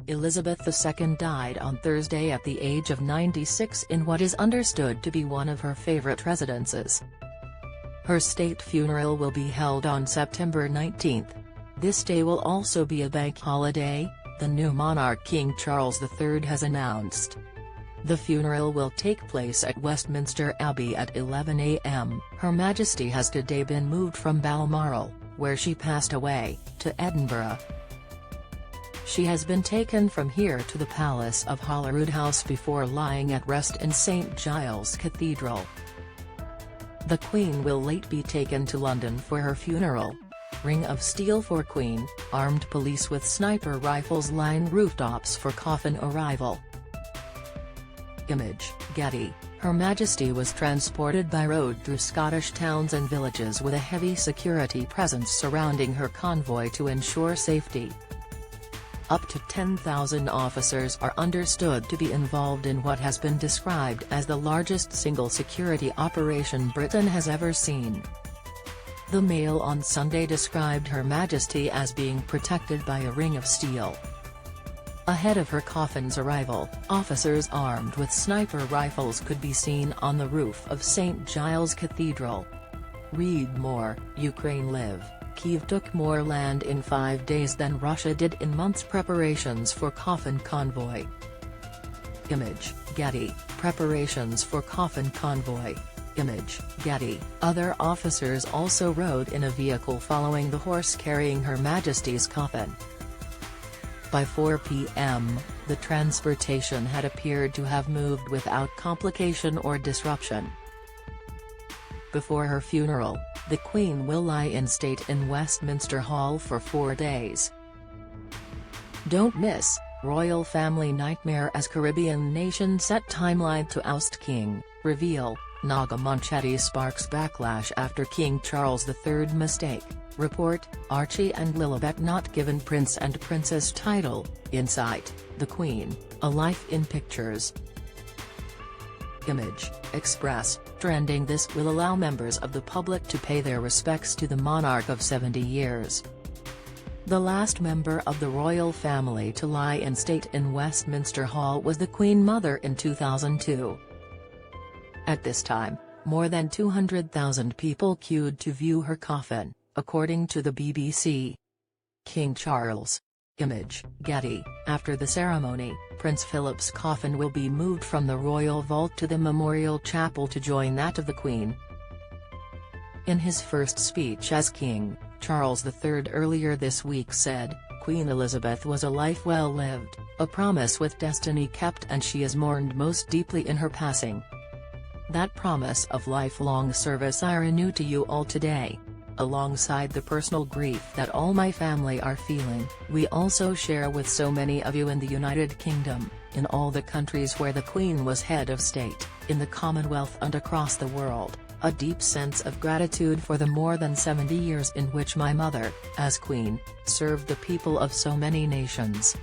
Elizabeth II died on Thursday at the age of 96 in what is understood to be one of her favourite residences. Her state funeral will be held on September 19. This day will also be a bank holiday, the new monarch King Charles III has announced. The funeral will take place at Westminster Abbey at 11 a.m. Her Majesty has today been moved from Balmoral, where she passed away, to Edinburgh. She has been taken from here to the Palace of Holyroodhouse before lying at rest in St Giles Cathedral. The Queen will late be taken to London for her funeral. Ring of steel for Queen, armed police with sniper rifles line rooftops for coffin arrival. Image, Getty. Her Majesty was transported by road through Scottish towns and villages with a heavy security presence surrounding her convoy to ensure safety. Up to 10,000 officers are understood to be involved in what has been described as the largest single security operation Britain has ever seen. The Mail on Sunday described Her Majesty as being protected by a ring of steel. Ahead of her coffin's arrival, officers armed with sniper rifles could be seen on the roof of St Giles Cathedral. Read more. Ukraine live. Kyiv took more land in 5 days than Russia did in months. Preparations for coffin convoy. Image, Getty. Preparations for coffin convoy. Image, Getty. Other officers also rode in a vehicle following the horse carrying Her Majesty's coffin. By 4 p.m., the transportation had appeared to have moved without complication or disruption. Before her funeral, the Queen will lie in state in Westminster Hall for 4 days. Don't miss, Royal Family Nightmare as Caribbean nation set timeline to oust King, reveal, Naga Munchetty sparks backlash after King Charles III mistake, report, Archie and Lilibet not given Prince and Princess title, Insight, The Queen, A Life in Pictures. Image, Express, trending. This will allow members of the public to pay their respects to the monarch of 70 years. The last member of the royal family to lie in state in Westminster Hall was the Queen Mother in 2002. At this time, more than 200,000 people queued to view her coffin, according to the BBC. King Charles. Image, Getty. After the ceremony, Prince Philip's coffin will be moved from the royal vault to the memorial chapel to join that of the Queen. In his first speech as King, Charles III earlier this week said, Queen Elizabeth was a life well lived, a promise with destiny kept, and she is mourned most deeply in her passing. That promise of lifelong service I renew to you all today. Alongside the personal grief that all my family are feeling, we also share with so many of you in the United Kingdom, in all the countries where the Queen was head of state, in the Commonwealth and across the world, a deep sense of gratitude for the more than 70 years in which my mother, as Queen, served the people of so many nations.